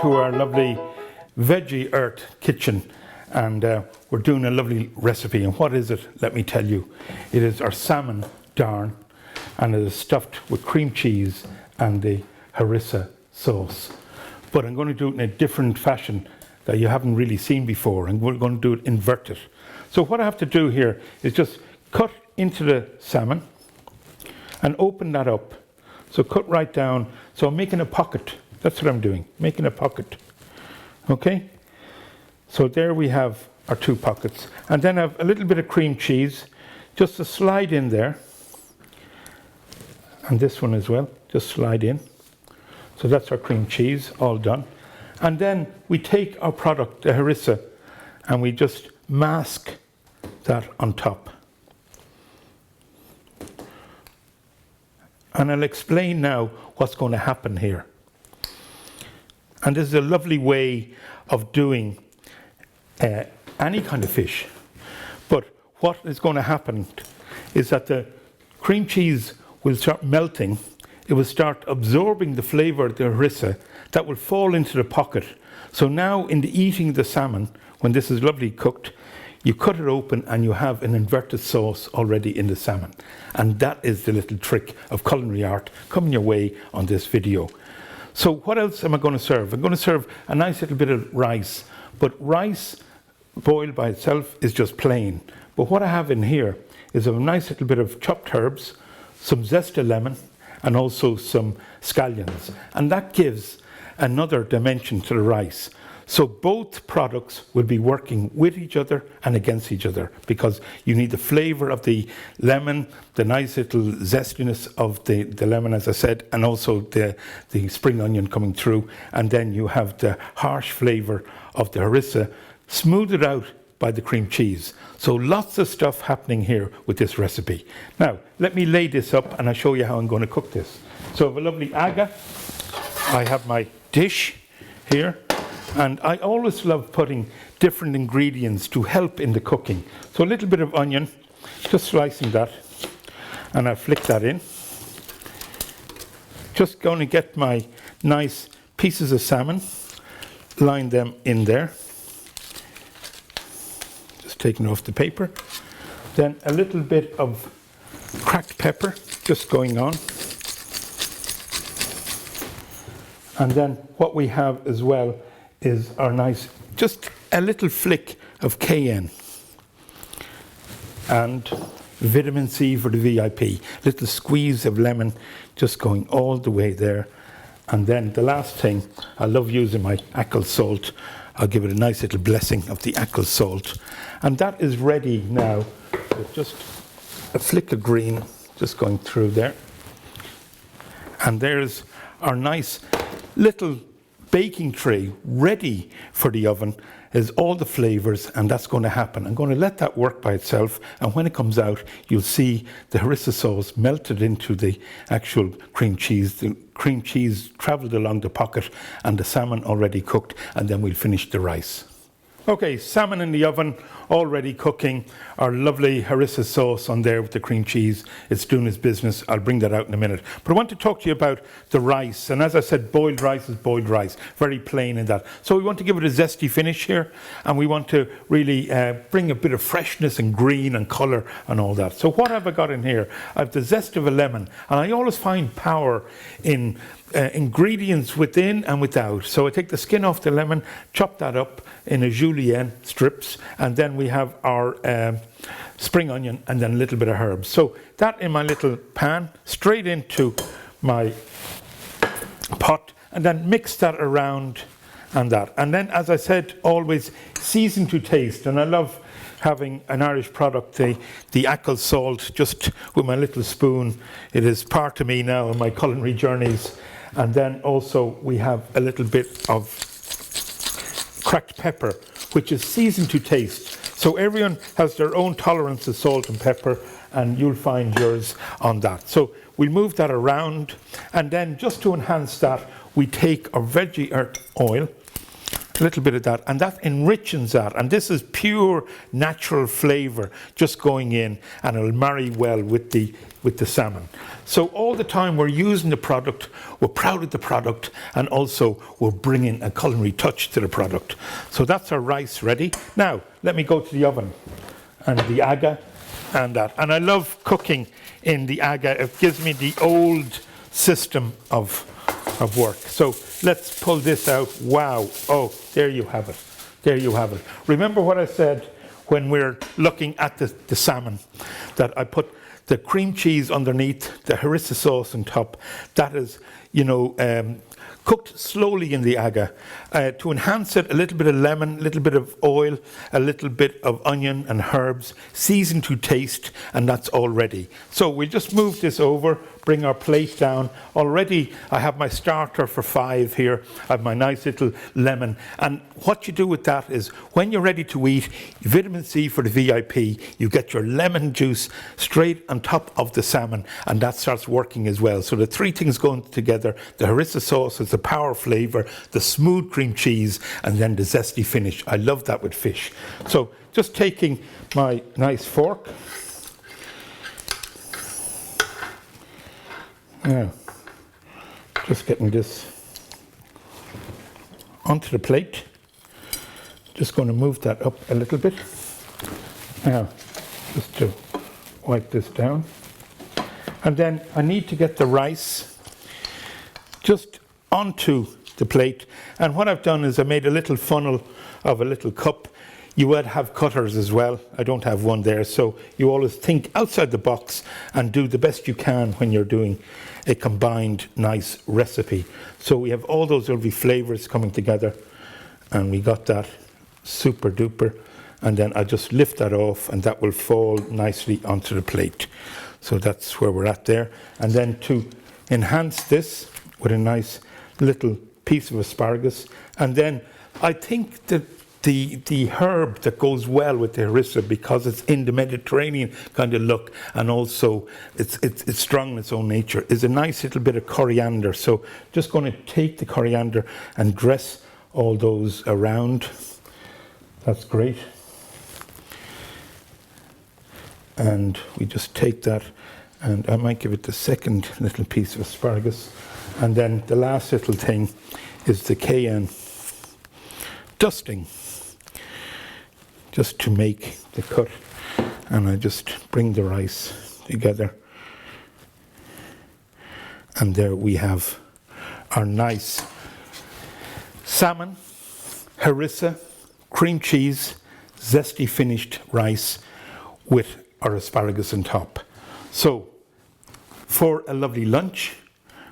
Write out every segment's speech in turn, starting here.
to our lovely Veggie Earth kitchen, and we're doing a lovely recipe. And what is it? Let me tell you. It is our salmon darn, and it is stuffed with cream cheese and the harissa sauce. But I'm going to do it in a different fashion that you haven't really seen before, and we're going to do it inverted. So what I have to do here is just cut into the salmon and open that up. So cut right down. So I'm making a pocket. That's what I'm doing, making a pocket. Okay? So there we have our two pockets. And then I have a little bit of cream cheese, just to slide in there. And this one as well, just slide in. So that's our cream cheese, all done. And then we take our product, the harissa, and we just mask that on top. And I'll explain now what's going to happen here. And this is a lovely way of doing any kind of fish. But what is going to happen is that the cream cheese will start melting. It will start absorbing the flavour of the harissa that will fall into the pocket. So now in the eating the salmon, when this is lovely cooked, you cut it open and you have an inverted sauce already in the salmon. And that is the little trick of culinary art coming your way on this video. So what else am I going to serve? I'm going to serve a nice little bit of rice. But rice boiled by itself is just plain. But what I have in here is a nice little bit of chopped herbs, some zest of lemon, and also some scallions. And that gives another dimension to the rice. So both products will be working with each other and against each other, because you need the flavour of the lemon, the nice little zestiness of the lemon, as I said, and also the spring onion coming through. And then you have the harsh flavour of the harissa, smoothed out by the cream cheese. So lots of stuff happening here with this recipe. Now, let me lay this up and I'll show you how I'm going to cook this. So I have a lovely aga. I have my dish here. And I always love putting different ingredients to help in the cooking. So a little bit of onion, just slicing that, and I flick that in. Just going to get my nice pieces of salmon, line them in there. Just taking off the paper. Then a little bit of cracked pepper, just going on. And then what we have as well is our nice, just a little flick of cayenne and vitamin C for the VIP. Little squeeze of lemon just going all the way there. And then the last thing, I love using my ackle salt. I'll give it a nice little blessing of the ackle salt. And that is ready now with just a flick of green just going through there. And there's our nice little baking tray ready for the oven, is all the flavors, and that's going to happen. I'm going to let that work by itself, and when it comes out, you'll see the harissa sauce melted into the actual cream cheese. The cream cheese traveled along the pocket, and the salmon already cooked, and then we'll finish the rice. Okay, salmon in the oven, already cooking. Our lovely harissa sauce on there with the cream cheese. It's doing its business. I'll bring that out in a minute. But I want to talk to you about the rice. And as I said, boiled rice is boiled rice. Very plain in that. So we want to give it a zesty finish here. And we want to really bring a bit of freshness and green and colour and all that. So what have I got in here? I have the zest of a lemon. And I always find power in ingredients within and without. So I take the skin off the lemon, chop that up in a julienne strips, and then we have our spring onion and then a little bit of herbs. So that in my little pan, straight into my pot, and then mix that around and that. And then, as I said, always season to taste. And I love having an Irish product, the ackle salt, just with my little spoon. It is part of me now in my culinary journeys. And then also we have a little bit of cracked pepper, which is seasoned to taste. So everyone has their own tolerance of salt and pepper, and you'll find yours on that. So we'll move that around, and then just to enhance that, we take our Veggie Earth oil, a little bit of that, and that enriches that. And this is pure natural flavour just going in, and it'll marry well with the salmon. So all the time we're using the product, we're proud of the product, and also we're bringing a culinary touch to the product. So that's our rice ready. Now let me go to the oven and the aga and that. And I love cooking in the aga. It gives me the old system of work. So let's pull this out. Wow. Oh, there you have it. There you have it. Remember what I said when we're looking at the salmon, that I put the cream cheese underneath, the harissa sauce on top. That is, cooked slowly in the aga. To enhance it, a little bit of lemon, a little bit of oil, a little bit of onion and herbs, seasoned to taste, and that's all ready. So we'll just move this over, bring our plate down. Already I have my starter for 5 here. I have my nice little lemon. And what you do with that is, when you're ready to eat, vitamin C for the VIP, you get your lemon juice straight on top of the salmon, and that starts working as well. So the 3 things going together: the harissa sauce is the power flavour, the smooth cream cheese, and then the zesty finish. I love that with fish. So just taking my nice fork. Now, just getting this onto the plate. Just going to move that up a little bit. Now, just to wipe this down. And then I need to get the rice just onto the plate. And what I've done is I made a little funnel of a little cup. You would have cutters as well. I don't have one there. So you always think outside the box and do the best you can when you're doing a combined nice recipe. So we have all those lovely flavors coming together, and we got that super duper. And then I just lift that off, and that will fall nicely onto the plate. So that's where we're at there. And then to enhance this with a nice little piece of asparagus. And then I think that the herb that goes well with the harissa, because it's in the Mediterranean kind of look, and also it's strong in its own nature, is a nice little bit of coriander. So just going to take the coriander and dress all those around. That's great. And we just take that, and I might give it the second little piece of asparagus. And then the last little thing is the cayenne dusting, just to make the cut. And I just bring the rice together, and there we have our nice salmon, harissa, cream cheese, zesty finished rice with our asparagus on top. So for a lovely lunch,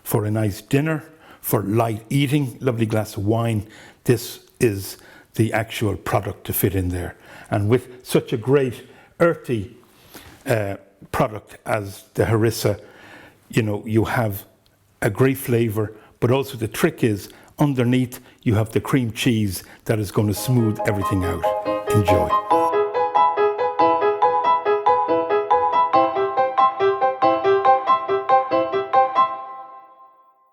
for a nice dinner, for light eating, lovely glass of wine, this is the actual product to fit in there. And with such a great earthy product as the harissa, you have a great flavour, but also the trick is underneath you have the cream cheese that is going to smooth everything out. Enjoy.